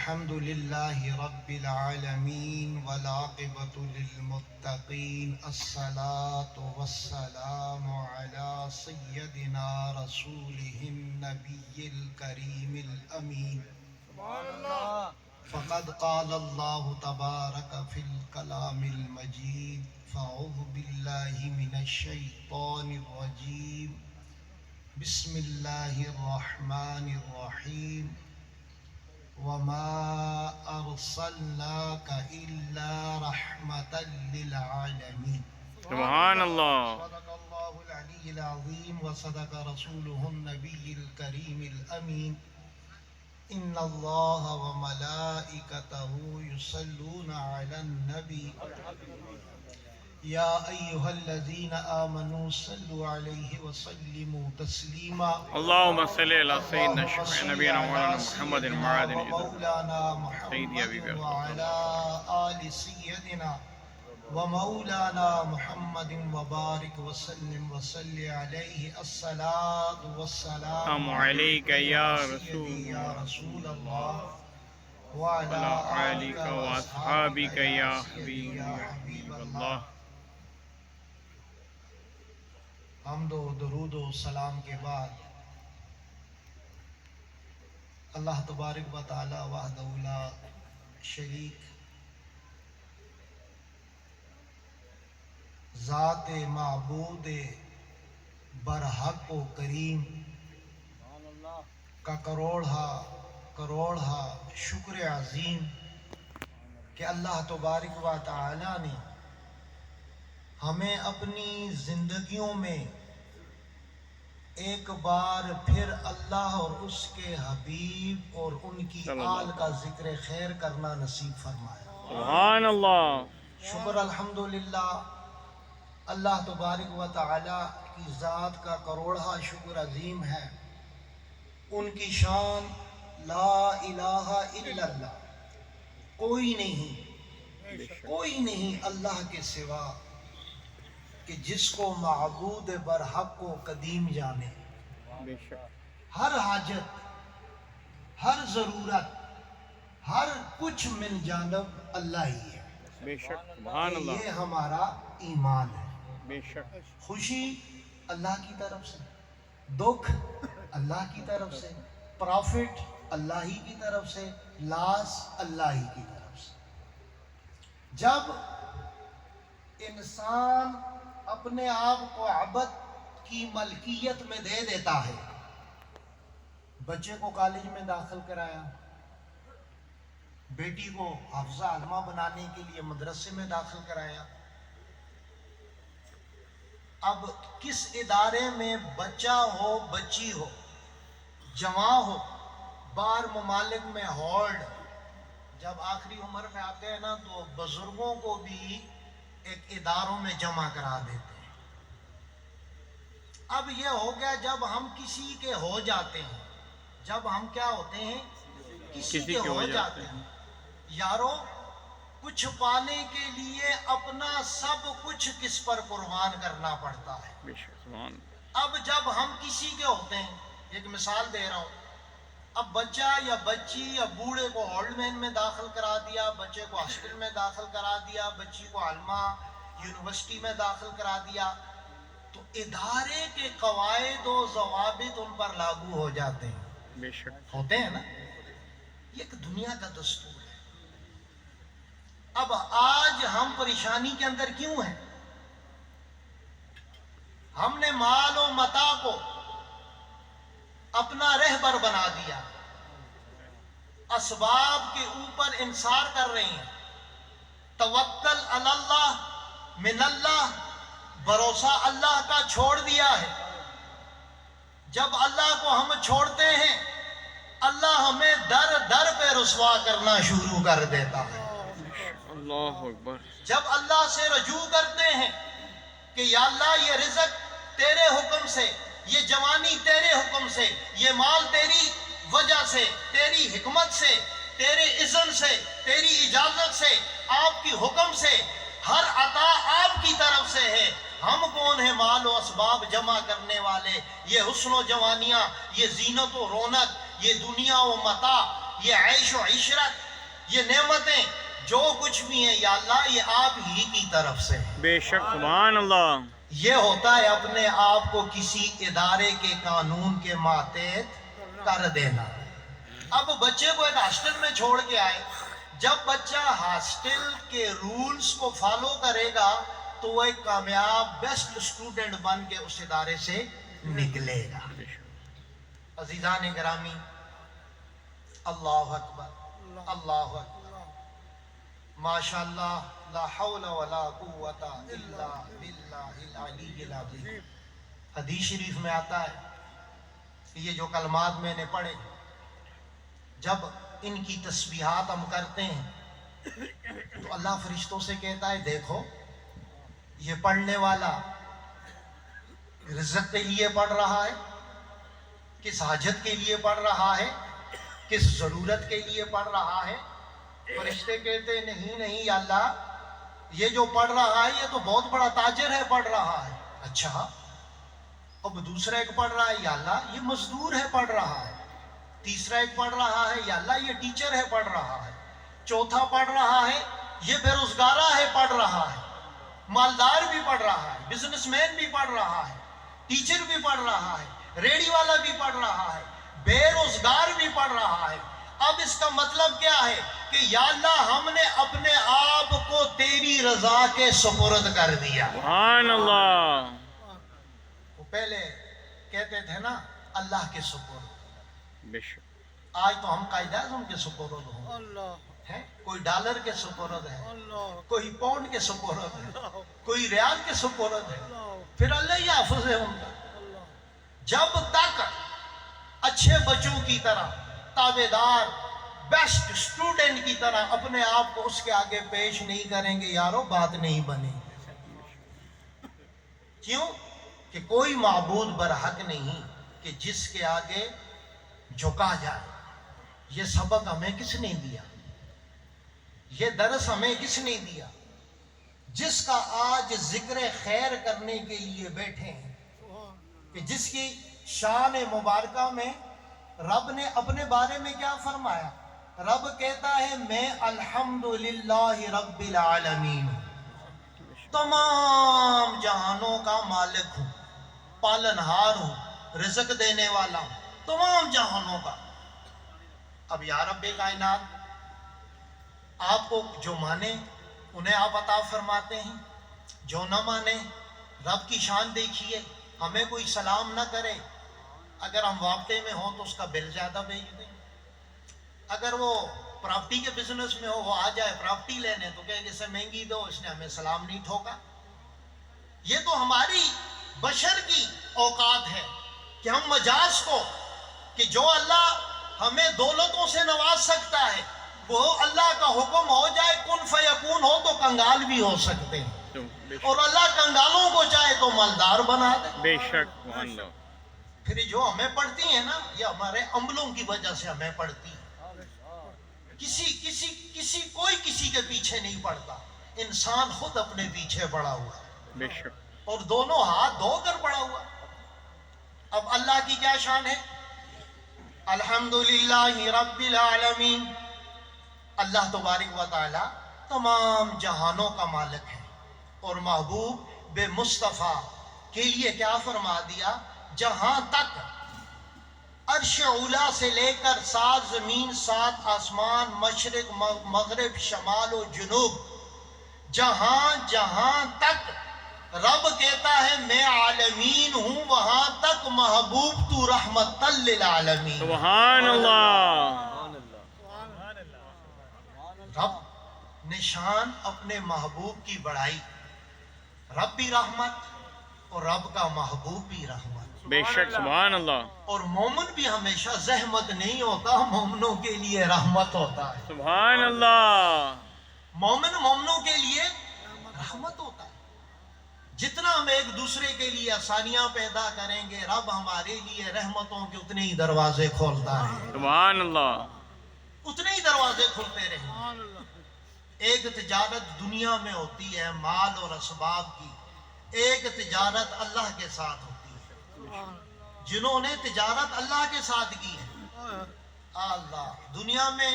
الحمد لله رب العالمين والعاقبة للمتقين الصلاة والسلام على سيدنا رسوله النبي الكريم الأمين سبحان اللہ. فقد قال الله تبارك في الكلام المجيد فأعوذ بالله من الشيطان الرجيم بسم الله الرحمن الرحيم وما أرسلناك إلا رحمة للعالمين. سبحان اللہ. صدق الله العلي العظيم وصدق رسوله النبي الكريم الأمين. إن الله وملائكته يصلون على النبي يا أيها الذين آمنوا صلوا عليه وسلموا تسليما. اللهم صل على سيدنا نبينا مولانا محمد المعادن ومولانا سيدي أبي محمد بكر. وعلى آل سيدنا ومولانا محمد وبارك وسلم وصل عليه الصلاة والسلام عليك يا يا رسول رسول الله وعلى آلك وأصحابك يا حبيب الله. حمد و درود و سلام کے بعد اللہ تبارک و تعالی وحدہ لا شریک ذات معبود برحق و کریم کا کروڑا شکر عظیم کہ اللہ تبارک و تعالی نے ہمیں اپنی زندگیوں میں ایک بار پھر اللہ اور اس کے حبیب اور ان کی آل کا ذکر خیر کرنا نصیب فرمایا. سبحان اللہ. شکر الحمدللہ اللہ تبارک و تعالی کی ذات کا کروڑا شکر عظیم ہے. ان کی شان لا الہ الا اللہ، کوئی نہیں اللہ کے سوا کہ جس کو معبود برحق و قدیم جانے. ہر حاجت، ہر ضرورت، ہر کچھ من جانب اللہ ہی ہے. بے شک. سبحان اللہ. یہ ہمارا ایمان ہے. بے شک. خوشی اللہ کی طرف سے، دکھ اللہ کی طرف سے، پرافٹ اللہ ہی کی طرف سے، لاس اللہ ہی کی طرف سے. جب انسان اپنے آپ کو عبد کی ملکیت میں دے دیتا ہے، بچے کو کالج میں داخل کرایا، بیٹی کو حافظہ عالمہ بنانے کے لیے مدرسے میں داخل کرایا. اب کس ادارے میں بچہ ہو، بچی ہو، جوان ہو، بار ممالک میں ہولڈ، جب آخری عمر میں آتے ہیں نا تو بزرگوں کو بھی ایک اداروں میں جمع کرا دیتے ہیں. اب یہ ہو گیا جب ہم کسی کے ہو جاتے ہیں، جب ہم کیا ہوتے ہیں، کسی کے ہو جاتے ہیں. یارو کچھ پانے کے لیے اپنا سب کچھ کس پر قربان کرنا پڑتا ہے. بے شک. سبحان. اب جب ہم کسی کے ہوتے ہیں، ایک مثال دے رہا ہوں، اب بچہ یا بچی یا بوڑھے کو ہولڈ مین میں داخل کرا دیا، بچے کو ہاسٹل میں داخل کرا دیا، بچی کو عالمہ یونیورسٹی میں داخل کرا دیا، تو ادارے کے قواعد و ضوابط ان پر لاگو ہو جاتے ہیں. بے شک. ہوتے ہیں نا، یہ ایک دنیا کا دستور ہے. اب آج ہم پریشانی کے اندر کیوں ہیں؟ ہم نے مال و متاع کو اپنا رہبر بنا دیا، اسباب کے اوپر انحصار کر رہے ہیں. توکل علی اللہ، من اللہ، بھروسہ اللہ کا چھوڑ دیا ہے. جب اللہ کو ہم چھوڑتے ہیں، اللہ ہمیں در در پہ رسوا کرنا شروع کر دیتا ہے. اللہ اکبر. جب اللہ سے رجوع کرتے ہیں کہ یا اللہ یہ رزق تیرے حکم سے، یہ جوانی تیرے حکم سے، یہ مال تیری وجہ سے، تیری حکمت سے، تیرے اذن سے، تیری اجازت سے، آپ کی حکم سے، ہر عطا آپ کی طرف سے ہے. ہم کون ہیں مال و اسباب جمع کرنے والے؟ یہ حسن و جوانیاں، یہ زینت و رونق، یہ دنیا و متاع، یہ عیش و عشرت، یہ نعمتیں جو کچھ بھی ہیں یا اللہ یہ آپ ہی کی طرف سے ہیں۔ بے شک سبحان اللہ۔ یہ ہوتا ہے اپنے آپ کو کسی ادارے کے قانون کے ماتحت کر دینا۔ اب بچے کو ایک ہاسٹل میں چھوڑ کے آئے، جب بچہ ہاسٹل کے رولز کو فالو کرے گا تو وہ ایک کامیاب بیسٹ اسٹوڈنٹ بن کے اس ادارے سے نکلے گا۔ عزیزان گرامی، اللہ اکبر، اللہ اکبر، ماشاءاللہ، لا حول ولا قوت الا باللہ العلی العظیم۔ حدیث شریف میں آتا ہے کہ یہ جو کلمات میں نے پڑھے، جب ان کی تسبیحات ہم کرتے ہیں تو اللہ فرشتوں سے کہتا ہے دیکھو یہ پڑھنے والا رزق کے لیے پڑھ رہا ہے، کس حاجت کے لیے پڑھ رہا ہے، کس ضرورت کے لیے پڑھ رہا ہے۔ فرشتے کہتے نہیں نہیں یا اللہ یہ جو پڑھ رہا ہے یہ تو بہت بڑا تاجر ہے پڑھ رہا ہے۔ اچھا، اب دوسرا ایک پڑھ رہا ہے یا اللہ یہ مزدور ہے پڑھ رہا ہے۔ تیسرا ایک پڑھ رہا ہے یا اللہ یہ ٹیچر ہے پڑھ رہا ہے۔ چوتھا پڑھ رہا ہے یہ بے روزگارہ ہے پڑھ رہا ہے۔ مالدار بھی پڑھ رہا ہے، بزنس مین بھی پڑھ رہا ہے، ٹیچر بھی پڑھ رہا ہے، ریڑی والا بھی پڑھ رہا ہے، بے روزگار بھی پڑھ رہا ہے۔ اب اس کا مطلب کیا ہے کہ یا اللہ ہم نے اپنے آپ کو تیری رضا کے سپرد کر دیا۔ سبحان اللہ۔ وہ پہلے کہتے تھے نا اللہ کے سپرد، بے شک آج تو ہم قائد اعظم کے سپرد ہوں، ہے کوئی ڈالر کے سپرد ہے، کوئی پاؤنڈ کے سپرد ہے، کوئی ریال کے سپرد ہے، پھر اللہ ہی حافظ ہے ان کا۔ جب تک اچھے بچوں کی طرح تابعدار بیسٹ اسٹوڈنٹ کی طرح اپنے آپ کو اس کے آگے پیش نہیں کریں گے یارو بات نہیں بنے گی۔ کیوں کہ کوئی معبود برحق نہیں کہ جس کے آگے جھکا جائے۔ یہ سبق ہمیں کس نے دیا؟ یہ درس ہمیں کس نے دیا؟ جس کا آج ذکر خیر کرنے کے لیے بیٹھے ہیں، کہ جس کی شان مبارکہ میں رب نے اپنے بارے میں کیا فرمایا؟ رب کہتا ہے میں الحمدللہ رب العالمین، تمام جہانوں کا مالک ہوں، پالنہار ہوں، رزق دینے والا ہوں، تمام جہانوں کا۔ اب یا رب کائنات، آپ کو جو مانے انہیں آپ عطا فرماتے ہیں، جو نہ مانے رب کی شان دیکھیے، ہمیں کوئی سلام نہ کرے، اگر ہم وابطے میں ہوں تو اس کا بل زیادہ بھیج دیں، اگر وہ پراپرٹی کے بزنس میں ہو وہ آ جائے پراپرٹی لینے تو کہیں اسے مہنگی دو، اس نے ہمیں سلام نہیں ٹھوکا۔ یہ تو ہماری بشر کی اوقات ہے کہ ہم مجاز کو، کہ جو اللہ ہمیں دولتوں سے نواز سکتا ہے وہ اللہ کا حکم ہو جائے کن فیکون ہو تو کنگال بھی ہو سکتے ہیں، اور اللہ کنگالوں کو چاہے تو مالدار بنا دے۔ بے شک سبحان اللہ۔ پھر جو ہمیں پڑھتی ہیں نا یہ ہمارے عملوں کی وجہ سے ہمیں پڑھتی ہے۔ کوئی کسی کے پیچھے نہیں پڑتا، انسان خود اپنے پیچھے پڑا ہوا ہے، بے شک اور دونوں ہاتھ دھو کر پڑا ہوا۔ اب اللہ کی کیا شان ہے؟ الحمدللہ رب العالمین، اللہ تبارک و تعالی تمام جہانوں کا مالک ہے، اور محبوب بے مصطفیٰ کے لیے کیا فرما دیا؟ جہاں تک عرش اولا سے لے کر 7 زمین 7 آسمان، مشرق مغرب شمال و جنوب، جہاں جہاں تک رب کہتا ہے میں عالمین ہوں، وہاں تک محبوب تو رحمت للعالمین۔ سبحان اللہ۔ رب نے شان اپنے محبوب کی بڑھائی، رب بھی رحمت اور رب کا محبوب بھی رحمت۔ بے شک سبحان اللہ۔ اور مومن بھی ہمیشہ زحمت نہیں ہوتا، مومنوں کے لیے رحمت ہوتا ہے۔ سبحان اللہ۔ مومنوں کے لیے رحمت ہوتا ہے۔ جتنا ہم ایک دوسرے کے لیے آسانیاں پیدا کریں گے رب ہمارے لیے رحمتوں کے اتنے ہی دروازے کھولتا ہے، سبحان اللہ۔ اتنے ہی دروازے کھلتے رہیں گے۔ ایک تجارت دنیا میں ہوتی ہے مال اور اسباب کی، ایک تجارت اللہ کے ساتھ ہوتی ہے۔ جنہوں نے تجارت اللہ کے ساتھ کی ہے اللہ دنیا میں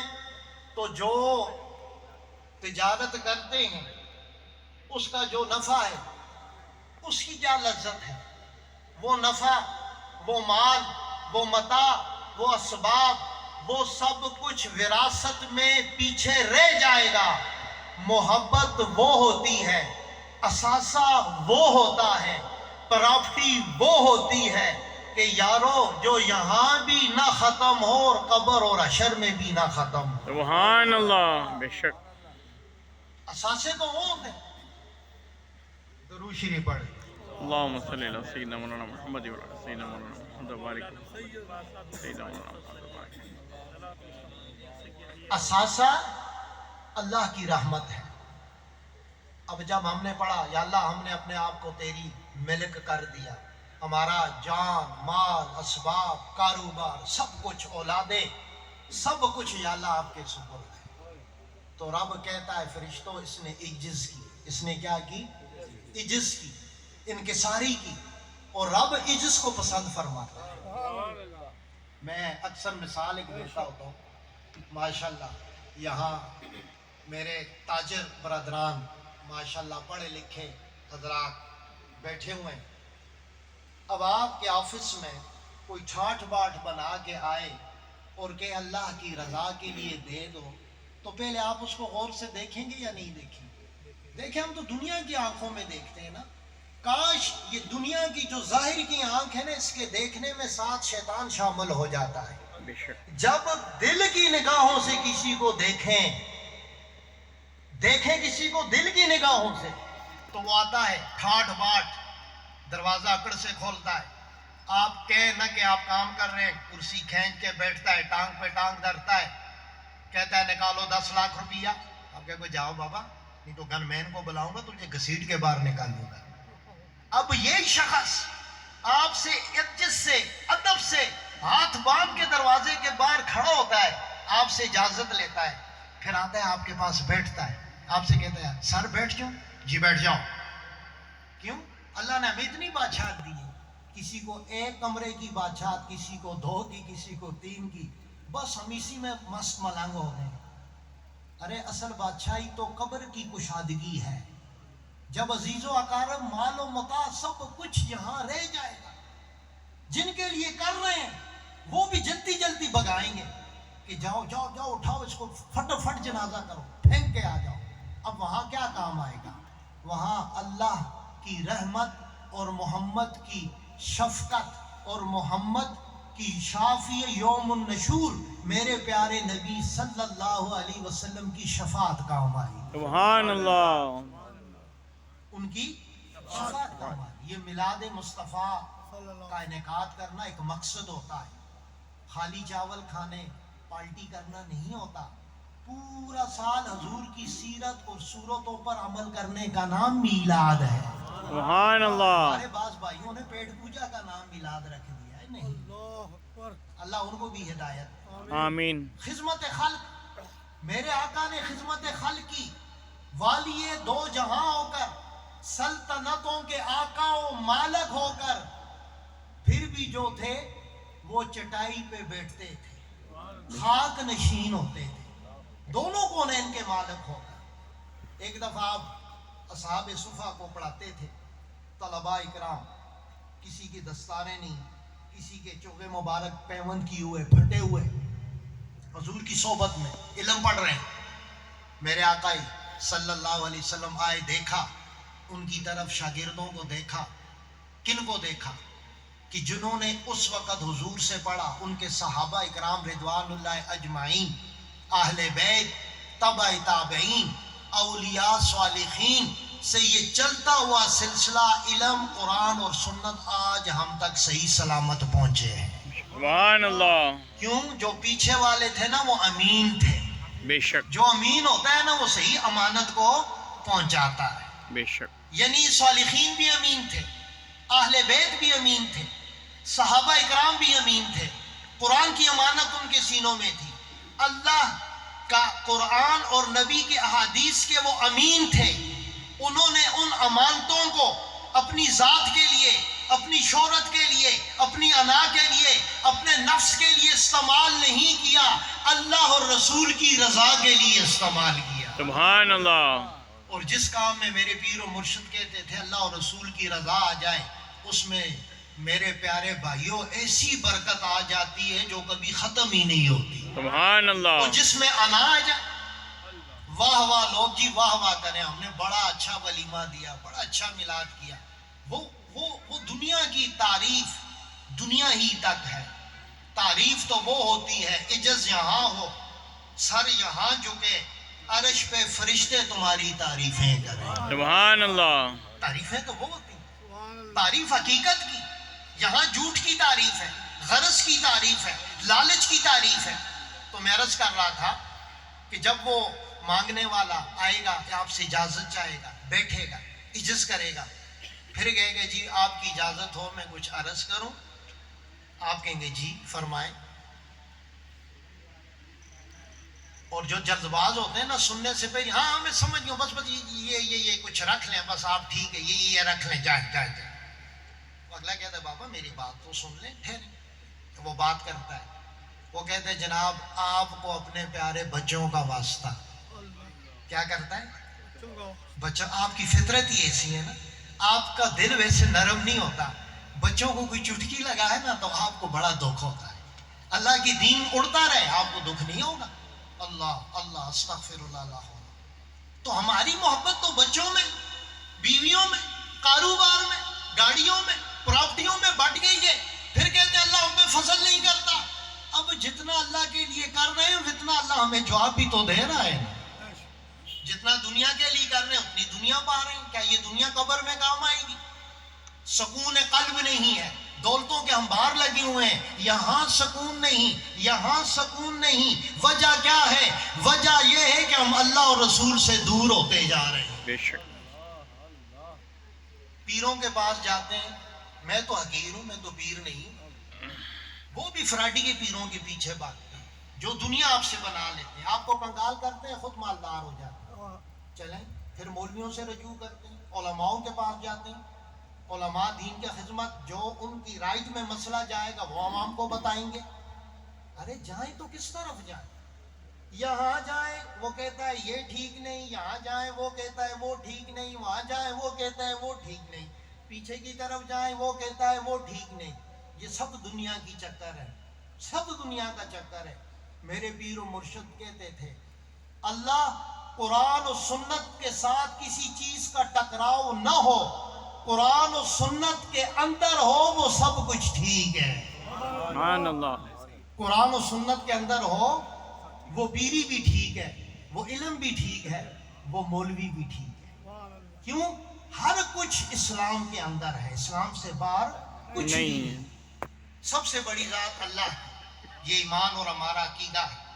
تو جو تجارت کرتے ہیں اس کا جو نفع ہے اس کی کیا لذت ہے؟ وہ نفع، وہ مال، وہ متاع، وہ اسباب، وہ سب کچھ وراثت میں پیچھے رہ جائے گا۔ محبت وہ ہوتی ہے، اثاثہ وہ ہوتا ہے، پراپرٹی وہ ہوتی ہے کہ یارو جو یہاں بھی نہ ختم ہو اور قبر اور حشر میں بھی نہ ختم ہو۔ سبحان اللہ، بے شک۔ اثاثے تو وہ ہوتے ہیں۔ درود شریف پڑھ۔ اللہم صلی علی سیدنا مولانا محمد و علی سیدنا مولانا محمد وبارک علی سیدنا مولانا محمد وبارک۔ اثاثہ اللہ کی رحمت ہے۔ اب جب ہم نے پڑھا یا اللہ ہم نے اپنے آپ کو تیری ملک کر دیا، ہمارا جان، مال، اسباب، کاروبار، سب کچھ، اولادیں، سب کچھ یا اللہ آپ کے سپرد ہے، تو رب کہتا ہے فرشتوں اس نے عجز کی۔ اس نے کیا کی؟ عجز کی، انکساری کی، اور رب عجز کو پسند فرماتا ہے۔ میں اکثر مثال ایک دیتا ہوتا ہوں، ماشاءاللہ یہاں میرے تاجر برادران ماشاءاللہ پڑھے لکھے حضرات بیٹھے ہوئے ہیں۔ اب آپ کے آفس میں کوئی ٹھاٹھ باٹھ بنا کے آئے اور کہ اللہ کی رضا کے لیے دے دو، تو پہلے آپ اس کو غور سے دیکھیں گے یا نہیں دیکھیں گے؟ دیکھیں، ہم تو دنیا کی آنکھوں میں دیکھتے ہیں نا۔ کاش یہ دنیا کی جو ظاہر کی آنکھ ہے نا، اس کے دیکھنے میں ساتھ شیطان شامل ہو جاتا ہے۔ بے شک۔ جب دل کی نگاہوں سے کسی کو دیکھیں کسی کو دل کی نگاہوں سے، تو وہ آتا ہے ٹھاٹھ باٹھ، دروازہ اکڑ سے کھولتا ہے۔ آپ کہیں نہ کہ آپ کام کر رہے ہیں، کرسی کھینچ کے بیٹھتا ہے، ٹانگ پہ ٹانگ دھرتا ہے، کہتا ہے نکالو 10 لاکھ روپیہ۔ آپ کہو جاؤ بابا، نہیں تو گن مین کو بلاؤں گا، تجھے گھسیٹ کے باہر نکالوں گا۔ اب یہ شخص آپ سے عزت سے، ادب سے ہاتھ باندھ کے دروازے کے باہر کھڑا ہوتا ہے، آپ سے اجازت لیتا ہے، پھر آتا ہے آپ کے پاس بیٹھتا ہے، آپ سے کہتا ہے سر بیٹھ جاؤ؟ جی بیٹھ جاؤ۔ کیوں؟ اللہ نے ہمیں اتنی بادشاہت دی ہے، کسی کو 1 کمرے کی بادشاہت، کسی کو 2 کی، کسی کو 3 کی، بس ہم اسی میں مست ملنگ ہو گئے۔ ارے اصل بادشاہی تو قبر کی کشادگی ہے، جب عزیز و اقارب، مال و متاع سب کچھ یہاں رہ جائے گا۔ جن کے لیے کر رہے ہیں وہ بھی جلدی جلدی بگائیں گے کہ جاؤ جاؤ جاؤ، اٹھاؤ اس کو، فٹافٹ جنازہ کرو، پھینک کے آ جاؤ۔ اب وہاں کیا کام آئے گا؟ وہاں اللہ کی رحمت اور محمد کی شفقت اور محمد کی شافی یوم النشور، میرے پیارے نبی صلی اللہ علیہ وسلم کی شفاعت کام آئی، سبحان اللہ۔ ان کی شفاعت کام آئی۔ یہ میلاد مصطفیٰ کا انعقاد کرنا ایک مقصد ہوتا ہے، خالی چاول کھانے، پارٹی کرنا نہیں ہوتا۔ پورا سال حضور کی سیرت اور صورتوں پر عمل کرنے کا نام میلاد ہے۔ سبحان اللہ۔ ہمارے بعض بھائیوں نے پیٹ پوجا کا نام میلاد رکھ دیا ہے، نہیں، اللہ ان کو بھی ہدایت۔ آمین۔ خدمت خلق، میرے آقا نے خدمت خلق کی، والی 2 جہاں ہو کر، سلطنتوں کے آقا و مالک ہو کر، پھر بھی جو تھے وہ چٹائی پہ بیٹھتے تھے، خاک نشین ہوتے تھے، دونوں کونین کے مالک ہو کر۔ ایک دفعہ آپ اصحاب صفا کو پڑھاتے تھے، طلباء اکرام، کسی کی دستاریں نہیں، کسی کے چوغے مبارک پیون کیے ہوئے، پھٹے ہوئے، حضور کی صحبت میں علم پڑھ رہے ہیں۔ میرے آقا صلی اللہ علیہ وسلم آئے، دیکھا ان کی طرف، شاگردوں کو دیکھا، کن کو دیکھا؟ کہ جنہوں نے اس وقت حضور سے پڑھا، ان کے صحابہ اکرام رضوان اللہ اجمعین، اہل بیت، تبع تابعین، اولیاء صالحین سے یہ چلتا ہوا سلسلہ علم، قرآن اور سنت آج ہم تک صحیح سلامت پہنچے ہیں۔ سبحان اللہ۔ کیوں؟ جو پیچھے والے تھے نا وہ امین تھے۔ بے شک، جو امین ہوتا ہے نا وہ صحیح امانت کو پہنچاتا ہے۔ بے شک۔ یعنی صالحین بھی امین تھے، اہل بیت بھی امین تھے، صحابہ اکرام بھی امین تھے، قرآن کی امانت ان کے سینوں میں تھی، اللہ کا قرآن اور نبی کے احادیث کے وہ امین تھے۔ انہوں نے ان امانتوں کو اپنی ذات کے لیے، اپنی شہرت کے لیے، اپنی انا کے لیے، اپنے نفس کے لیے استعمال نہیں کیا، اللہ اور رسول کی رضا کے لیے استعمال کیا۔ سبحان اللہ۔ اور جس کام میں میرے پیر و مرشد کہتے تھے اللہ اور رسول کی رضا آ جائے، اس میں میرے پیارے بھائیوں ایسی برکت آ جاتی ہے جو کبھی ختم ہی نہیں ہوتی۔ سبحان اللہ۔ اور جس میں انا آ جائے، واہ واہ لوگ جی واہ واہ کریں، ہم نے بڑا اچھا ولیمہ دیا، بڑا اچھا میلاد کیا، وہ دنیا کی تعریف دنیا ہی تک ہے۔ تعریف تو وہ ہوتی ہے عجز یہاں ہو، سر یہاں جھکے، عرش پہ فرشتے تمہاری تعریفیں کریں۔ سبحان اللہ۔ تعریفیں تو وہ ہوتی ہیں، تعریف حقیقت کی، یہاں جھوٹ کی تعریف ہے، غرض کی تعریف ہے، لالچ کی تعریف ہے۔ تو میں عرض کر رہا تھا کہ جب وہ مانگنے والا آئے گا کہ آپ سے اجازت چاہے گا، بیٹھے گا، عجز کرے گا، پھر کہیں گے جی آپ کی اجازت ہو میں کچھ عرض کروں، آپ کہیں گے جی فرمائیں۔ اور جو جلدباز ہوتے ہیں نا سننے سے پہلے، ہاں میں سمجھ گیا بس یہ کچھ رکھ لیں، بس آپ ٹھیک ہے یہ رکھ لیں، جائے۔ اگلا کہتا ہے بابا میری بات تو سن لیں، ٹھہریں۔ وہ بات کرتا ہے، وہ کہتے ہیں جناب آپ کو اپنے پیارے بچوں کا واسطہ۔ کیا کرتا ہے بچہ؟ آپ کی فطرت ہی ایسی ہے نا، آپ کا دل ویسے نرم نہیں ہوتا، بچوں کو کوئی چٹکی لگا ہے نا تو آپ کو بڑا دکھ ہوتا ہے۔ اللہ کی دین اڑتا رہے آپ کو دکھ نہیں ہوگا۔ اللہ استغفر اللہ۔ تو ہماری محبت تو بچوں میں، بیویوں میں، کاروبار میں، گاڑیوں میں، پراپرٹیوں میں بٹ گئی ہے۔ پھر کہتے ہیں اللہ ہم پہ فضل نہیں کرتا۔ اب جتنا اللہ کے لیے کر رہے ہیں اتنا اللہ ہمیں جواب بھی تو دے رہا ہے نا۔ جتنا دنیا کے لیے کر رہے ہیں اتنی دنیا پا رہے ہیں، کیا یہ دنیا قبر میں کام آئے گی؟ سکون قلب نہیں ہے، دولتوں کے انبار لگے ہوئے ہیں، یہاں سکون نہیں، یہاں سکون نہیں۔ وجہ کیا ہے؟ وجہ یہ ہے کہ ہم اللہ اور رسول سے دور ہوتے جا رہے ہیں۔ بے شک۔ پیروں کے پاس جاتے ہیں، میں تو حقیر ہوں، میں تو پیر نہیں ہوں، وہ بھی فراڈی کے پیروں کے پیچھے بھاگتے ہیں جو دنیا آپ سے بنا لیتے ہیں، آپ کو کنگال کرتے ہیں، خود مالدار ہو جاتے ہیں۔ چلیں پھر مولویوں سے رجوع کرتے ہیں، علماؤں کے پاس جاتے ہیں، علماء دین کی خدمت، جو ان کی رائٹ میں مسئلہ جائے گا وہ عوام کو بتائیں گے۔ ارے جائیں تو کس طرف جائیں؟ یہاں جائیں وہ کہتا ہے یہ ٹھیک نہیں، یہاں جائیں وہ کہتا ہے وہ ٹھیک نہیں، وہاں جائیں وہ کہتا ہے وہ ٹھیک نہیں، پیچھے کی طرف جائیں وہ کہتا ہے وہ ٹھیک نہیں۔ یہ سب دنیا کی چکر ہے، سب دنیا کا چکر ہے۔ میرے پیر و مرشد کہتے تھے اللہ قرآن و سنت کے ساتھ کسی چیز کا ٹکراؤ نہ ہو، قرآن و سنت کے اندر ہو وہ سب کچھ ٹھیک ہے۔ سبحان اللہ۔ قرآن و سنت کے اندر ہو وہ پیری بھی ٹھیک ہے، وہ علم بھی ٹھیک ہے، وہ مولوی بھی ٹھیک ہے۔ کیوں؟ ہر کچھ اسلام کے اندر ہے، اسلام سے باہر کچھ نہیں ہے۔ سب سے بڑی ذات اللہ ہے، یہ ایمان اور ہمارا عقیدہ ہے۔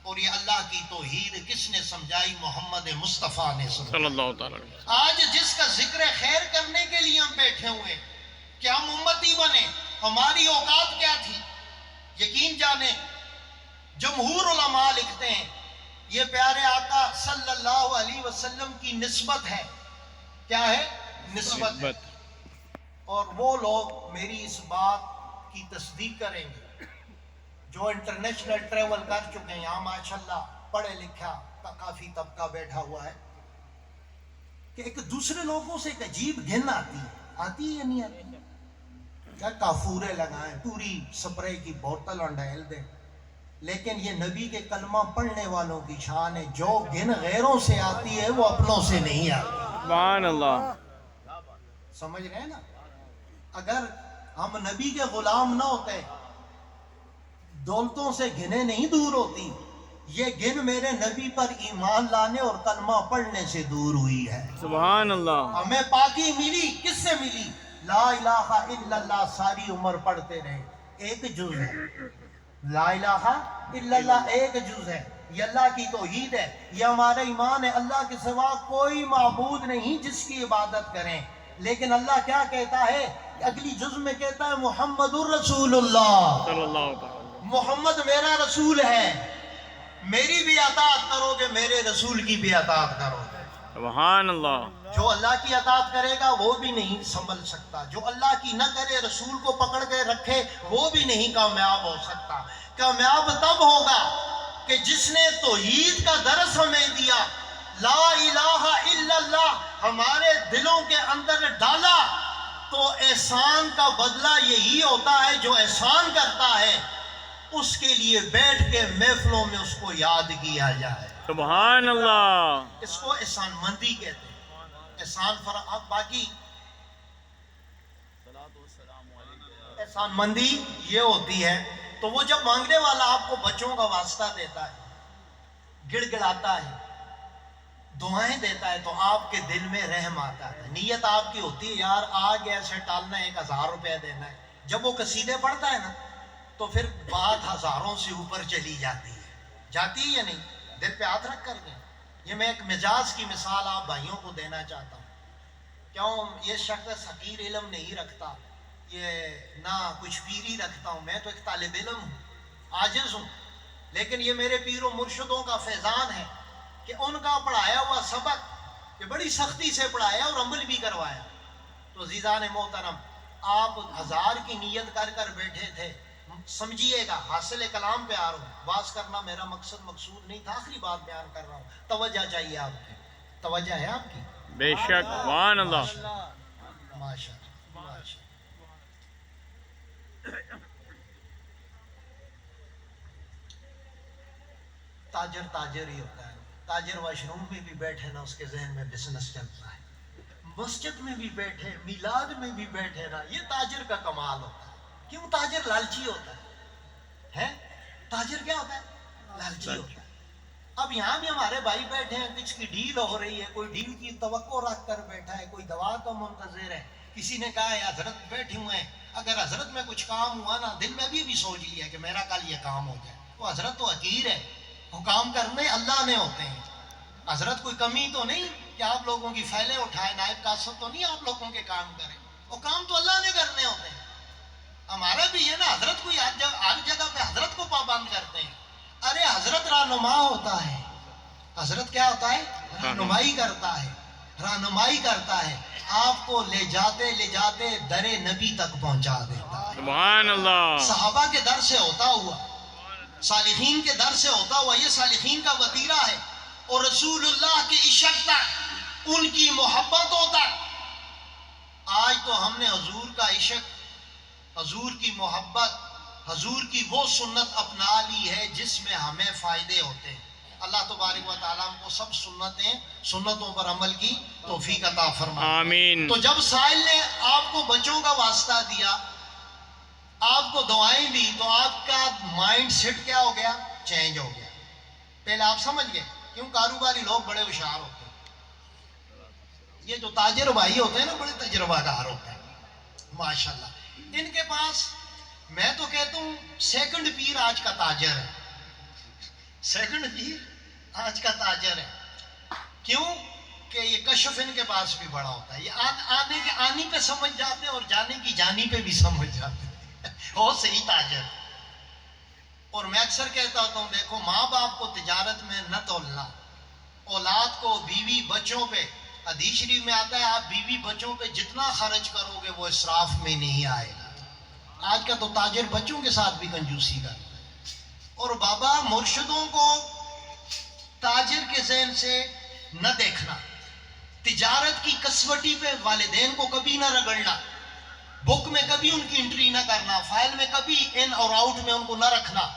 اور یہ اللہ کی توحید کس نے سمجھائی؟ محمد مصطفیٰ نے صلی سمجھائی۔ اللہ تعالیٰ۔ آج جس کا ذکر خیر کرنے کے لیے ہم بیٹھے ہوئے کہ ہم امتی بنے، ہماری اوقات کیا تھی؟ یقین جانیں جمہور علماء لکھتے ہیں یہ پیارے آقا صلی اللہ علیہ وسلم کی نسبت ہے۔ کیا ہے؟ نسبت ہے۔ اور وہ لوگ میری اس بات کی تصدیق کریں گے جو انٹرنیشنل ٹریول کر چکے ہیں، یہاں ماشاءاللہ پڑھے لکھا کافی طبقہ بیٹھا ہوا ہے، کہ ایک دوسرے لوگوں سے ایک عجیب گھن آتی ہے یا نہیں آتی؟ کیا کافورے لگائیں، پوری سپرے کی بوتل ڈال دیں، لیکن یہ نبی کے کلمہ پڑھنے والوں کی شان ہے، جو گھن غیروں سے آتی ہے وہ اپنوں سے نہیں آتی۔ سبحان اللہ۔ سمجھ رہے ہیں نا؟ اگر ہم نبی کے غلام نہ ہوتے دولتوں سے گھنیں نہیں دور ہوتی، یہ گھن میرے نبی پر ایمان لانے اور کلمہ پڑھنے سے دور ہوئی ہے۔ سبحان اللہ۔ ہمیں پاکی ملی کس سے ملی؟ لا الہ الا اللہ ساری عمر پڑھتے رہے، ایک جز ہے لا الہ الا اللہ، ایک جز ہے، یہ اللہ کی توحید ہے، یہ ہمارا ایمان ہے، اللہ کے سوا کوئی معبود نہیں جس کی عبادت کریں۔ لیکن اللہ کیا کہتا ہے؟ اگلی جز میں کہتا ہے محمد الرسول اللہ، صلی اللہ تعالیٰ۔ محمد میرا رسول ہے، میری بھی اطاعت کرو گے، میرے رسول کی بھی اطاعت کرو گے۔ سبحان اللہ. جو اللہ کی اطاعت کرے گا وہ بھی نہیں سنبھل سکتا، جو اللہ کی نہ کرے، رسول کو پکڑ کے رکھے، وہ بھی نہیں کامیاب ہو سکتا. کامیاب تب ہوگا کہ جس نے توحید کا درس ہمیں دیا، لا الہ الا اللہ ہمارے دلوں کے اندر ڈالا. تو احسان کا بدلہ یہی ہوتا ہے، جو احسان کرتا ہے اس کے لیے بیٹھ کے محفلوں میں اس کو یاد کیا جائے. سبحان اللہ. اس کو احسان مندی کہتے ہیں. احسان اب باقی احسان مندی یہ ہوتی ہے، تو وہ جب مانگنے والا آپ کو بچوں کا واسطہ دیتا ہے، گڑ گڑاتا ہے، دعائیں دیتا ہے، تو آپ کے دل میں رحم آتا ہے. نیت آپ کی ہوتی ہے یار آگے ایسے ٹالنا ہے، 1000 روپے دینا ہے. جب وہ قصیدے پڑھتا ہے نا تو پھر بات ہزاروں سے اوپر چلی جاتی ہے یا نہیں؟ دل پہ ہاتھ رکھ کر کے. یہ میں ایک مزاج کی مثال آپ بھائیوں کو دینا چاہتا ہوں. کیوں یہ شخص حقیر علم نہیں رکھتا، یہ نہ کچھ پیری رکھتا ہوں، میں تو ایک طالب علم ہوں، عاجز ہوں، لیکن یہ میرے پیر و مرشدوں کا فیضان ہے کہ ان کا پڑھایا ہوا سبق یہ بڑی سختی سے پڑھایا اور عمل بھی کروایا. تو عزیزان محترم، آپ 1000 کی نیت کر کر بیٹھے تھے، سمجھیے گا حاصل کلام پہ آ رہا ہوں، بات کرنا میرا مقصود نہیں تھا، آخری بات بیان کر رہا ہوں. توجہ چاہیے آپ کی، توجہ ہے آپ کی؟ بے شک. سبحان اللہ. ماشاء اللہ. تاجر ہی ہوتا ہے. تاجر واش روم میں بھی بیٹھے نا اس کے ذہن میں بزنس چلتا ہے، مسجد میں بھی بیٹھے، میلاد میں بھی بیٹھے نا، یہ تاجر کا کمال ہوتا ہے. کیوں؟ تاجر لالچی ہوتا ہے. تاجر کیا ہوتا ہے؟ لالچی ہوتا ہے. اب یہاں بھی ہمارے بھائی بیٹھے ہیں، کچھ کی ڈیل ہو رہی ہے، کوئی ڈیل کی توقع رکھ کر بیٹھا ہے، کوئی دوا کا منتظر ہے. کسی نے کہا ہے حضرت بیٹھے ہوئے ہیں، اگر حضرت میں کچھ کام ہوا نا، دل میں بھی سوچ لیا کہ میرا کل یہ کام ہو جائے. وہ حضرت تو حقیر ہے، حکام کرنے اللہ نے ہوتے ہیں. حضرت کوئی کمی تو نہیں کہ آپ لوگوں کی فائلیں اٹھائے، نائب کاسب تو نہیں آپ لوگوں کے کام کریں. وہ کام تو اللہ نے کرنے ہوتے ہیں. ہمارا بھی ہے نا، حضرت کوئی ہر جگہ پہ حضرت کو پابند کرتے ہیں. ارے حضرت رہنما ہوتا ہے. حضرت کیا ہوتا ہے؟ رہنمائی کرتا ہے، رہنمائی کرتا ہے. آپ کو لے جاتے در نبی تک پہنچا دیتا ہے. سبحان اللہ. صحابہ کے در سے ہوتا ہوا، صالحین کے در سے ہوتا ہوا، یہ صالحین کا وطیرہ ہے. اور رسول اللہ کے عشق تک، ان کی محبتوں تک. آج تو ہم نے حضور کا عشق، حضور کی محبت، حضور کی وہ سنت اپنا لی ہے جس میں ہمیں فائدے ہوتے ہیں. اللہ تبارک و تعالیٰ ہم کو سب سنتوں پر عمل کی توفیق عطا فرمائے. آمین. تو جب سائل نے آپ کو بچوں کا واسطہ دیا، آپ کو دعائیں دی، تو آپ کا مائنڈ سیٹ کیا ہو گیا؟ چینج ہو گیا. پہلے آپ سمجھ گئے، کیوں؟ کاروباری لوگ بڑے ہوشیار ہوتے ہیں. یہ جو تاجر بھائی ہوتے ہیں نا، بڑے تجربہ کار ہوتے ہیں ماشاءاللہ. ان کے پاس، میں تو کہتا ہوں سیکنڈ پیر آج کا تاجر ہے. سیکنڈ پیر آج کا تاجر ہے. کیوں؟ کہ یہ کشف ان کے پاس بھی بڑا ہوتا ہے. یہ آنے پہ سمجھ جاتے ہیں اور جانے کی جانی پہ بھی سمجھ جاتے ہیں. بہت صحیح تاجر. اور میں اکثر کہتا ہوتا ہوں، دیکھو ماں باپ کو تجارت میں نہ تولنا، اولاد کو، بیوی بچوں پہ. حدیث شریف میں آتا ہے آپ بیوی بچوں پہ جتنا خرچ کرو گے وہ اسراف میں نہیں آئے گا. آج کا تو تاجر بچوں کے ساتھ بھی کنجوسی کرتا ہے. اور بابا مرشدوں کو تاجر کے ذہن سے نہ دیکھنا، تجارت کی کسوٹی پہ والدین کو کبھی نہ رگڑنا، بک میں کبھی ان کی انٹری نہ کرنا، فائل میں کبھی ان اور آؤٹ میں ان کو نہ رکھنا،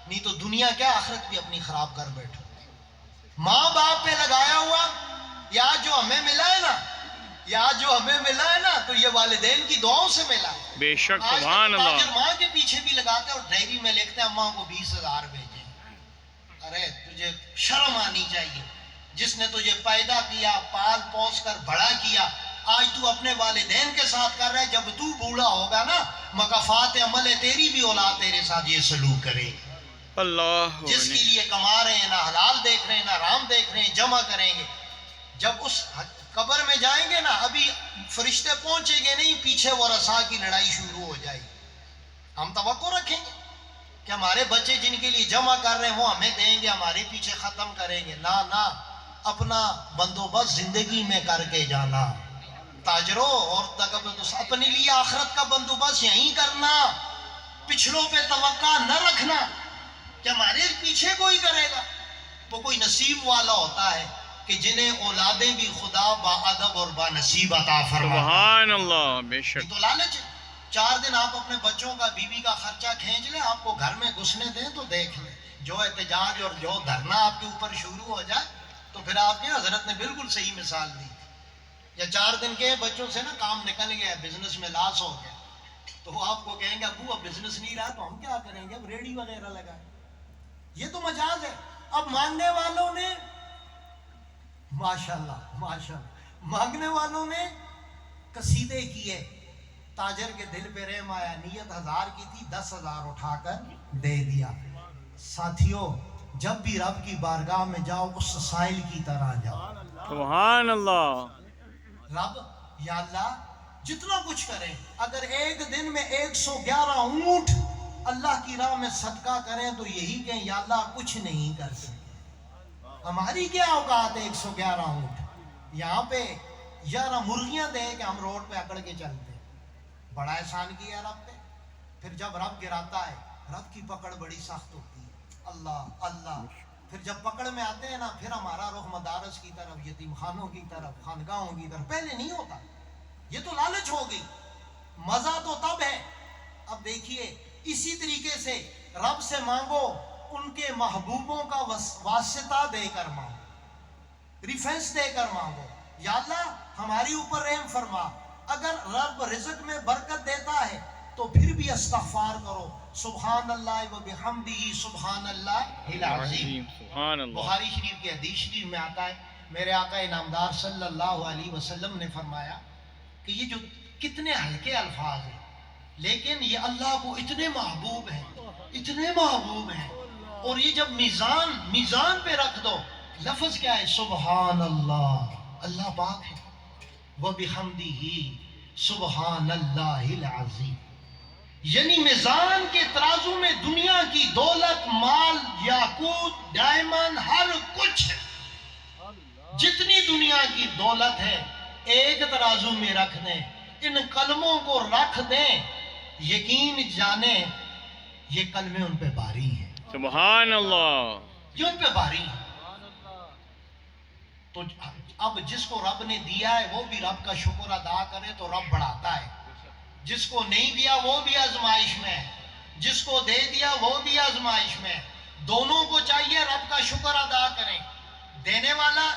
نہیں تو دنیا کیا آخرت بھی اپنی خراب کر بیٹھو. ماں باپ پہ لگایا ہوا یا جو ہمیں ملا ہے نا، تو یہ والدین کی دعاؤں سے ملا ہے. بے شک. آج سبحان تاجر اللہ. ماں کے پیچھے بھی لگاتے ہیں اور ڈائری میں لکھتے ہیں اماں کو 20,000 بھیجیں. ارے تجھے شرم آنی چاہیے. جس نے تجھے پیدا کیا، پال پوس کر بڑا کیا، آج تو اپنے والدین کے ساتھ کر رہا ہے. جب تو بوڑھا ہوگا نا، مکافات عمل ہے تیری بھی اولاد تیرے ساتھ یہ سلوک کرے. اللہ. جس کے لیے کما رہے ہیں، نہ حلال دیکھ رہے ہیں، نہ حرام دیکھ رہے ہیں، جمع کریں گے. جب اس قبر میں جائیں گے نا، ابھی فرشتے پہنچیں گے نہیں، پیچھے وہ رسا کی لڑائی شروع ہو جائے گی. ہم توقع رکھیں گے کہ ہمارے بچے جن کے لیے جمع کر رہے ہیں وہ ہمیں دیں گے، ہمارے پیچھے ختم کریں گے. نہ، اپنا بندوبست زندگی میں کر کے جانا. تاجروں اور تقبل اپنے لیے آخرت کا بندوبست یہیں کرنا. پچھلوں پہ توقع نہ رکھنا کہ ہمارے پیچھے کوئی کرے گا. وہ کوئی نصیب والا ہوتا ہے کہ جنہیں اولادیں بھی خدا با ادب اور با نصیب عطا فرماتا ہے. سبحان اللہ. بے یہ شک. تو لالچ ہے. 4 دن آپ اپنے بچوں کا بیوی کا خرچہ کھینچ لیں, آپ کو گھر میں گھسنے دیں تو دیکھ لیں. جو احتجاج اور جو دھرنا آپ کے اوپر شروع ہو جائے تو پھر آپ کے حضرت نے بالکل صحیح مثال دی. یا 4 دن کے بچوں سے نا کام نکل گیا, بزنس میں لاس ہو گیا, تو وہ آپ کو کہیں گے ابو اب بزنس نہیں رہا تو ہم کیا کریں گے, اب ریڑھی وغیرہ لگائیں. یہ تو مجاز ہے. اب مانگنے والوں نے ماشاءاللہ مانگنے والوں نے قصیدے کیے, تاجر کے دل پہ رحم آیا, نیت 1000 کی تھی 10,000 اٹھا کر دے دیا. ساتھیوں, جب بھی رب کی بارگاہ میں جاؤ اس سائل کی طرح جاؤ. سبحان اللہ. رب یا اللہ جتنا کچھ کریں, اگر ایک دن میں 111 اونٹ اللہ کی راہ میں صدقہ کریں تو یہی کہیں یا اللہ کچھ نہیں کر سکتے. ہماری کیا اوقات ہے 111 اونٹ. یہاں پہ 11 مرغیاں دے کہ ہم روڈ پہ اکڑ کے چلتے. بڑا احسان کیا رب پہ. پھر جب رب گراتا ہے, رب کی پکڑ بڑی سخت ہوتی ہے. اللہ اللہ. پھر جب پکڑ میں آتے ہیں نا, پھر ہمارا رخ مدارس کی طرف, یتیم خانوں کی طرف, خانقاہوں کی طرف. پہلے نہیں ہوتا. یہ تو لالچ ہو گئی. مزہ تو تب ہے. اب دیکھیے اسی طریقے سے رب سے مانگو, ان کے محبوبوں کا واسطہ دے کر مانگو, ریفرنس دے کر مانگو. یا اللہ ہماری اوپر رحم فرما. اگر رب رزق میں برکت دیتا ہے تو پھر بھی استغفار کرو. سبحان اللہ و بحمدہ سبحان اللہ العظیم. سبحان اللہ. بخاری شریف کی حدیث شریف میں آتا ہے, میرے آقا انعامدار صلی اللہ علیہ وسلم نے فرمایا کہ یہ جو کتنے ہلکے الفاظ ہیں لیکن یہ اللہ کو اتنے محبوب ہیں, اتنے محبوب ہیں. اور یہ جب میزان پہ رکھ دو, لفظ کیا ہے, سبحان اللہ, اللہ پاک ہے, وَبِحَمْدِهِ سبحان اللہ العظیم. یعنی میزان کے ترازو میں دنیا کی دولت, مال, یاقوت, ڈائمنڈ, ہر کچھ جتنی دنیا کی دولت ہے ایک ترازو میں رکھ دیں, ان کلموں کو رکھ دیں, یقین جانیں یہ کلمے ان پہ بھاری ہیں. سبحان اللہ. یہ ان پہ بھاری ہیں. تو اب جس کو رب نے دیا ہے وہ بھی رب کا شکر ادا کرے تو رب بڑھاتا ہے. جس کو نہیں دیا وہ بھی آزمائش میں ہے, جس کو دے دیا وہ بھی آزمائش میں ہے. دونوں کو چاہیے رب کا شکر ادا کریں. دینے والا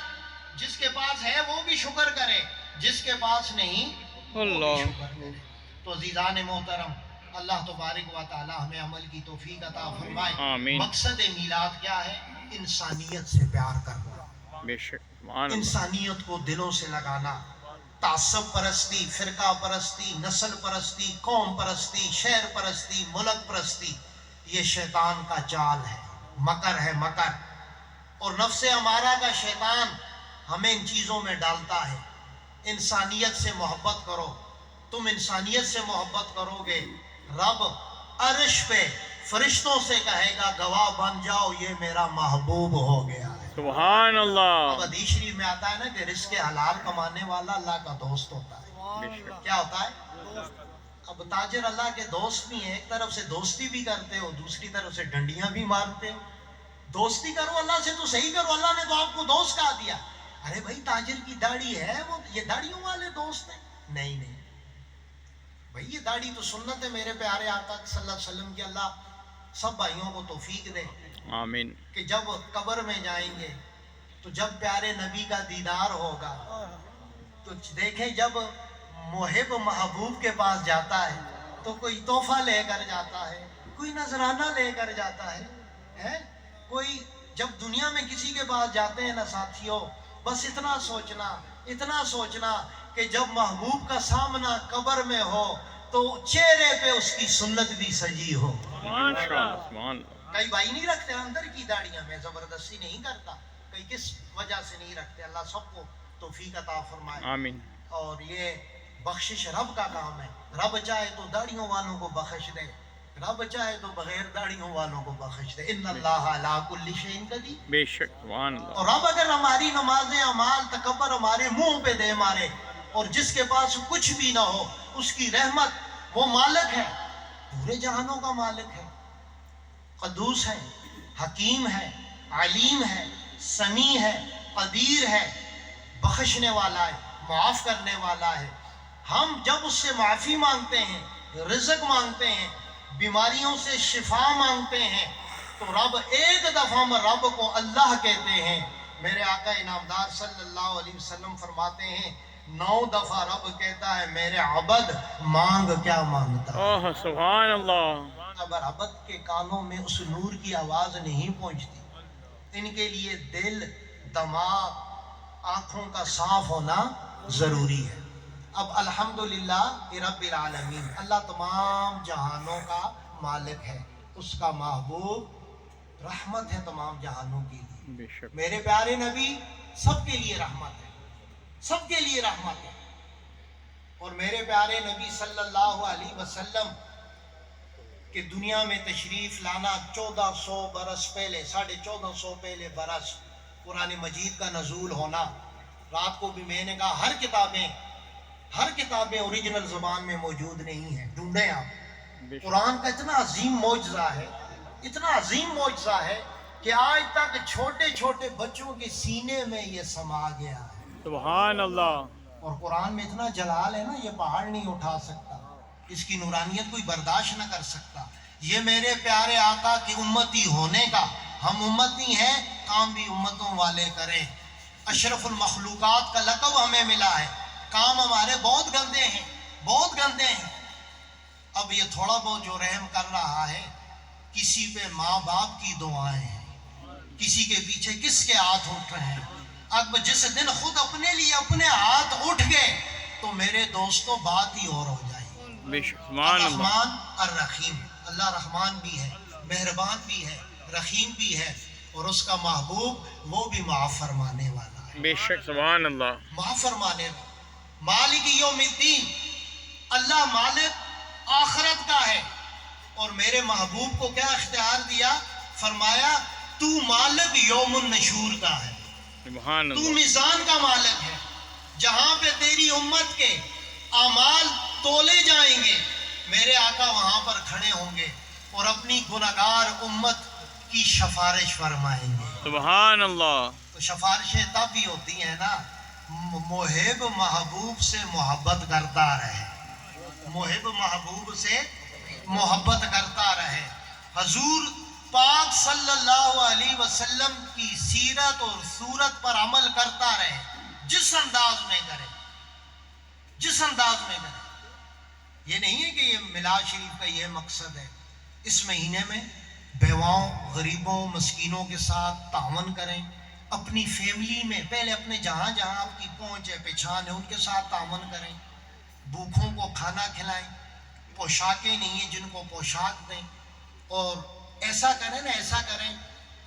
جس کے پاس ہے وہ بھی شکر کرے, جس کے پاس نہیں وہ بھی شکر کرے. تو عزیزان محترم, اللہ تبارک و تعالی ہمیں عمل کی توفیق عطا فرمائے. آمین. مقصد میلاد کیا ہے؟ انسانیت سے پیار کرنا, بے شک. سبحان اللہ. انسانیت کو دلوں سے لگانا. تعصب پرستی, فرقہ پرستی, نسل پرستی, قوم پرستی, شہر پرستی, ملک پرستی, یہ شیطان کا چال ہے, مکر ہے, مکر. اور نفس امارہ کا شیطان ہمیں ان چیزوں میں ڈالتا ہے. انسانیت سے محبت کرو. تم انسانیت سے محبت کرو گے, رب عرش پہ فرشتوں سے کہے گا گواہ بن جاؤ یہ میرا محبوب ہو گیا ہے. سبحان اللہ. اب حدیث شریف میں آتا ہے نا کہ رزق حلال کمانے والا اللہ کا دوست ہوتا ہے. بے شک. کیا ہوتا ہے؟ اب تاجر اللہ کے دوست بھی ہیں, ایک طرف سے دوستی بھی کرتے ہو, دوسری طرف سے ڈنڈیاں بھی مارتے ہو. دوستی کرو اللہ سے تو صحیح کرو, اللہ نے تو آپ کو دوست کہا دیا. ارے بھائی تاجر کی داڑھی ہے, وہ یہ داڑھیوں والے دوست ہیں. نہیں بھائی, یہ داڑھی تو سنت ہے میرے پیارے آقا صلی اللہ علیہ وسلم کی. اللہ سب بھائیوں کو توفیق دے آمین. کہ جب قبر میں جائیں گے تو جب پیارے نبی کا دیدار ہوگا تو دیکھیں جب محب محبوب کے پاس جاتا ہے تو کوئی تحفہ لے کر جاتا ہے, کوئی نذرانہ لے کر جاتا ہے, کوئی جب دنیا میں کسی کے پاس جاتے ہیں نا ساتھیوں, بس اتنا سوچنا کہ جب محبوب کا سامنا قبر میں ہو تو چہرے پہ اس کی سنت بھی سجی ہو. سبحان. کئی بھائی نہیں رکھتے اندر کی داڑیاں, میں زبردستی نہیں کرتا, کئی کس وجہ سے نہیں رکھتے. اللہ سب کو توفیق عطا فرمائے. آمین. اور یہ بخشش رب کا کام ہے. رب چاہے تو داڑیوں والوں کو بخش دے, رب چاہے تو بغیر داڑھیوں والوں کو بخش دے. ان اللہ علی کل شیء قدیر. بے شک سبحان اللہ. اور رب اگر ہماری نمازیں اعمال تکبر ہمارے منہ پہ دے مارے اور جس کے پاس کچھ بھی نہ ہو اس کی رحمت، وہ مالک ہے، پورے جہانوں کا مالک ہے، قدوس ہے، حکیم ہے، علیم ہے، سمیع ہے، قدیر ہے، بخشنے والا ہے، معاف کرنے والا ہے. ہم جب اس سے معافی مانگتے ہیں، رزق مانگتے ہیں، بیماریوں سے شفا مانگتے ہیں، تو رب ایک دفعہ میں رب کو اللہ کہتے ہیں. میرے آقا انعامدار صلی اللہ علیہ وسلم فرماتے ہیں 9 دفعہ رب کہتا ہے میرے عبد مانگ کیا مانگتا. اوہ سبحان اللہ. اگر عبد کے کانوں میں اس نور کی آواز نہیں پہنچتی، ان کے لیے دل، دماغ، آنکھوں کا صاف ہونا ضروری ہے. اب الحمدللہ رب العالمین، اللہ تمام جہانوں کا مالک ہے، اس کا محبوب، رحمت ہے تمام جہانوں کے لیے. بے شک. میرے پیارے نبی سب کے لیے رحمت ہے، سب کے لیے رحمت ہے. اور میرے پیارے نبی صلی اللہ علیہ وسلم کہ دنیا میں تشریف لانا 1400 برس پہلے، 1450 پہلے برس، قرآن مجید کا نزول ہونا. رات کو بھی میں نے کہا ہر کتابیں اوریجنل زبان میں موجود نہیں ہیں، ڈھونڈیں آپ. بے شک. قرآن کا اتنا عظیم معجزہ ہے، اتنا عظیم معجزہ ہے کہ آج تک چھوٹے چھوٹے بچوں کے سینے میں یہ سما گیا ہے. سبحان اللہ. اور قرآن میں اتنا جلال ہے نا، یہ پہاڑ نہیں اٹھا سکتا، اس کی نورانیت کوئی برداشت نہ کر سکتا. یہ میرے پیارے آقا کی امتی ہونے کا، ہم امتی ہیں، کام بھی امتوں والے کریں. اشرف المخلوقات کا لقب ہمیں ملا ہے، کام ہمارے بہت گندے ہیں، بہت گندے ہیں. اب یہ تھوڑا بہت جو رحم کر رہا ہے، کسی پہ ماں باپ کی دعائیں ہیں، کسی کے پیچھے کس کے ہاتھ اٹھ رہے ہیں. اب جس دن خود اپنے لیے اپنے ہاتھ اٹھ گئے تو میرے دوستوں بات ہی اور ہو جائے گی. بے شک سبحان اللہ. الرحمن الرحیم، اللہ رحمان بھی ہے، مہربان بھی ہے، رحیم بھی ہے، اور اس کا محبوب وہ بھی معاف فرمانے والا ہے. بے شک سبحان اللہ. معاف فرمانے والا. مالک یوم الدین، اللہ مالک آخرت کا ہے. اور میرے محبوب کو کیا اختیار دیا؟ فرمایا تو مالک یوم النشور کا ہے، سبحان تو اللہ. میزان کا مالک ہے. جہاں پہ تیری امت کے اعمال تولے جائیں گے، میرے آقا وہاں پر کھڑے ہوں گے اور اپنی گناہگار امت کی سفارش فرمائیں گے. سبحان اللہ. تو سفارشیں تب بھی ہوتی ہیں نا، محب محبوب سے محبت کرتا رہے، محب محبوب سے محبت کرتا رہے. حضور پاک صلی اللہ علیہ وسلم کی سیرت اور صورت پر عمل کرتا رہے، جس انداز میں کرے، جس انداز میں کرے. یہ نہیں ہے کہ یہ میلاد شریف کا یہ مقصد ہے. اس مہینے میں بیواؤں، غریبوں، مسکینوں کے ساتھ تعاون کریں. اپنی فیملی میں پہلے اپنے جہاں جہاں آپ کی پہنچ ہے، پہچان ہے، ان کے ساتھ تعاون کریں. بھوکھوں کو کھانا کھلائیں. پوشاکیں نہیں ہیں جن کو پوشاک دیں. اور ایسا کریں نا، ایسا کریں،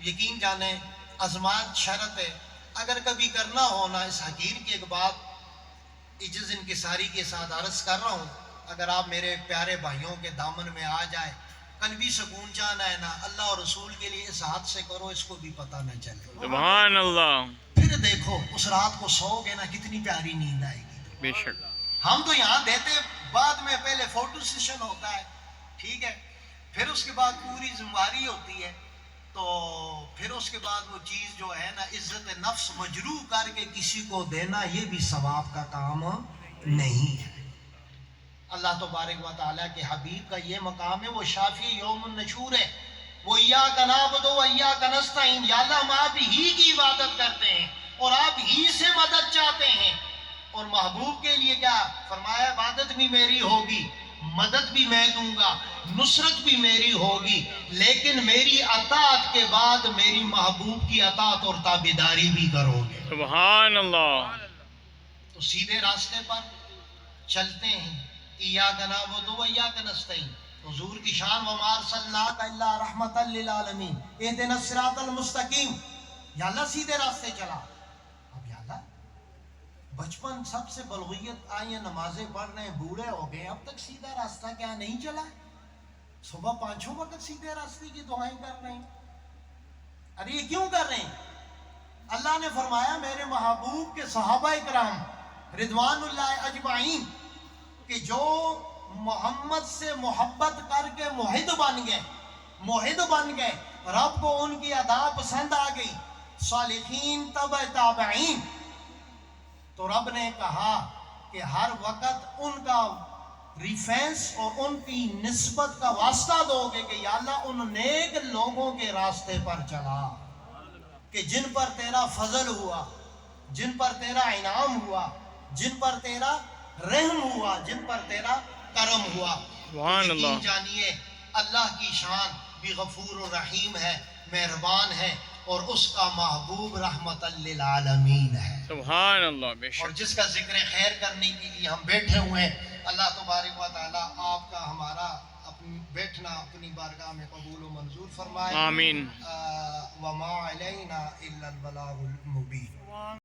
یقین جانیں ازمات شرط ہے. اگر کبھی کرنا ہونا، اس حقیر کی ایک بات عجز انکساری کے ساتھ عرض کر رہا ہوں، اگر آپ میرے پیارے بھائیوں کے دامن میں آ جائے، قلبی سکون چاہنا ہے نا، اللہ اور رسول کے لیے اس ہاتھ سے کرو، اس کو بھی پتہ نہ چلے. سبحان اللہ. پھر دیکھو اس رات کو سو گے نا، کتنی پیاری نیند آئے گی. بے شک. ہم تو یہاں دیتے، بعد میں پہلے فوٹو سیشن ہوتا ہے، ٹھیک ہے، پھر اس کے بعد پوری ذمہ داری ہوتی ہے، تو پھر اس کے بعد وہ چیز جو ہے نا، عزت نفس مجروح کر کے کسی کو دینا، یہ بھی ثواب کا کام نہیں ہے. اللہ تبارک و تعالیٰ کے حبیب کا یہ مقام ہے، وہ شافی یوم النشور ہے. وہ ایاک نعبد و ایاک نستعین، یا اللہ ہم آپ ہی کی عبادت کرتے ہیں اور آپ ہی سے مدد چاہتے ہیں. اور محبوب کے لیے کیا فرمایا؟ عبادت بھی میری ہوگی، مدد بھی میں دوں گا، نصرت بھی میری ہوگی، لیکن میری اطاعت کے بعد میری محبوب کی اطاعت اور تابعداری بھی کرو گے. سبحان اللہ. تو سیدھے راستے پر چلتے ہیں. ایاک نعبد و ایاک نستعین، حضور کی شان وما ارسلناک الا رحمت للعالمین، اہدنا الصراط المستقیم. یا اللہ سیدھے راستے چلا. اب یا اللہ بچپن سب سے بلغیت آئی ہے، نمازیں پڑھ رہے ہیں، بوڑھے ہو گئے، اب تک سیدھا راستہ کیا نہیں چلا؟ صبح 5 وقت سیدھے راستے کی دعائیں کر رہے ہیں. ارے یہ کیوں کر رہے ہیں؟ اللہ نے فرمایا میرے محبوب کے صحابہ کرام رضوان اللہ اجمعین کہ جو محمد سے محبت کر کے موحد بن گئے رب کو ان کی ادا پسند آ گئی، صالحین تبع تابعین، تو رب نے کہا کہ ہر وقت ان کا ریفرنس اور ان کی نسبت کا واسطہ دو گے کہ یا اللہ ان نیک لوگوں کے راستے پر چلا کہ جن پر تیرا فضل ہوا، جن پر تیرا انعام ہوا، جن پر تیرا رحم ہوا، جن پر تیرا کرم ہوا. سبحان اللہ. یقین جانیے اللہ کی شان بھی غفور و رحیم ہے، مہربان ہے، اور اس کا محبوب رحمت للعالمین ہے. سبحان اللہ. بے اور شک. جس کا ذکر خیر کرنے کے لیے ہم بیٹھے ہوئے ہیں، اللہ تبارک و تعالیٰ آپ کا ہمارا بیٹھنا اپنی بارگاہ میں قبول و منظور فرمائے. آمین. وما علینا الا البلاغ المبین.